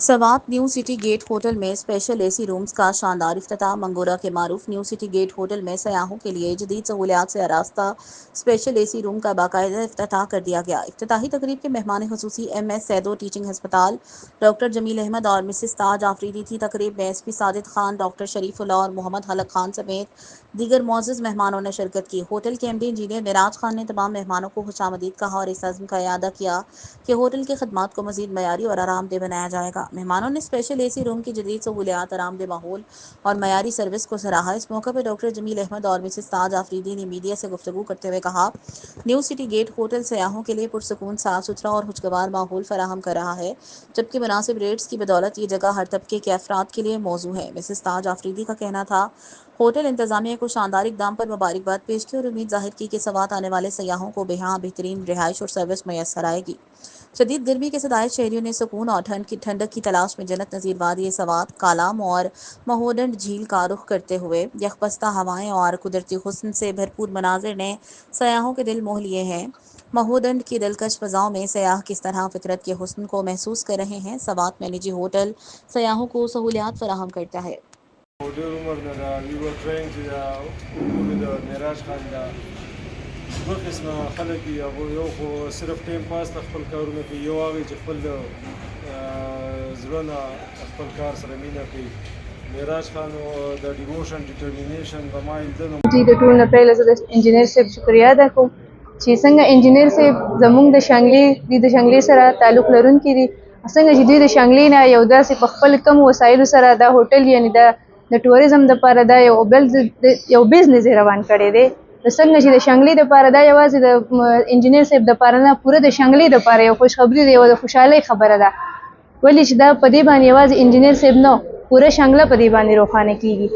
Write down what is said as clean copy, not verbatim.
Swat new city gate hotel میں special A C rooms کا شاندار افتتاح۔ منگورہ کے معروف نیو سٹی گیٹ ہوٹل میں سیاحوں کے لیے جدید سہولیات سے آراستہ اسپیشل اے سی روم کا باقاعدہ افتتاح کر دیا گیا۔ افتتاحی تقریب کے مہمان خصوصی ایم ایس سیدو ٹیچنگ ہسپتال ڈاکٹر جمیل احمد اور مسز تاج آفریدی تھی۔ تقریب میں S P Sajid Khan, doctor Sharifullah اور محمد حلق خان سمیت دیگر معزز مہمانوں نے شرکت کی۔ ہوٹل کے ایم ڈی انجینئر معراج خان نے تمام مہمانوں کو خوش آمدید کہا اور اس عزم کا اعادہ کیا کہ ہوٹل کی خدمات کو مزید معیاری اور آرام دہ بنایا جائے گا۔ مہمانوں نے اسپیشل اے سی روم کی جدید سہولیات، آرام دہ ماحول اور معیاری سروس کو سراہا۔ اس موقع پر ڈاکٹر جمیل احمد اور مسز تاج آفریدی نے میڈیا سے گفتگو کرتے ہوئے کہا، نیو سٹی گیٹ ہوٹل سیاحوں کے لیے پرسکون، صاف ستھرا اور خوشگوار ماحول فراہم کر رہا ہے، جبکہ مناسب ریٹس کی بدولت یہ جگہ ہر طبقے کے افراد کے لیے موزوں ہے۔ مسز تاج آفریدی کا کہنا تھا، ہوٹل انتظامیہ کو شاندار اقدام پر مبارکباد پیش کی اور امید ظاہر کی کہ سوات آنے والے سیاحوں کو یہاں بہترین رہائش اور سروس میسر آئے گی۔ شدید گرمی کے شدائد شہریوں نے سکون اور ٹھنڈک کی تلاش میں جنت نظیر وادی سوات، کالام اور مہوڈنڈ جھیل کا رخ کرتے ہوئے یخبستہ ہوائیں اور قدرتی حسن سے بھرپور مناظر نے سیاحوں کے دل موہ لیے ہیں۔ مہوڈنڈ کی دلکش فضاؤں میں سیاح کس طرح فطرت کے حسن کو محسوس کر رہے ہیں۔ سوات میں نجی ہوٹل سیاحوں کو سہولیات فراہم کرتا ہے۔ دوه قسمه خلک دي، هغه یو خو صرف ټایم پاس ته خپل کارونه کوي، یو هغه چې خپل زړه نه خپل کار سره مینه کوي. معراج خان د ډیووشن ډیټرمینیشن په ما لیدنه جی د ټول نه پیله زه د انجینر صاحب شکریا ادا کوم چې څنګه انجینر صاحب زموږ د شانګلې سره تعلق لرونکي دي، څنګه چې دوی د شانګلې نه یو داسې په خپل کم وسایلو سره دا هوټل یعنی د ټوریزم دپاره دا یو بزنس روان کړی دی. څنګه چې د شانګلې دپاره دا یوازې د انجینر صاحب دپاره نه، پوره د شانګلې دپاره یو خوشخبري ده، یوه د خوشحالۍ خبره ده، ولې چې دا په دې باندې یوازې انجینر صاحب نه، پوره شانګله په دې باندې روښانه کیږي.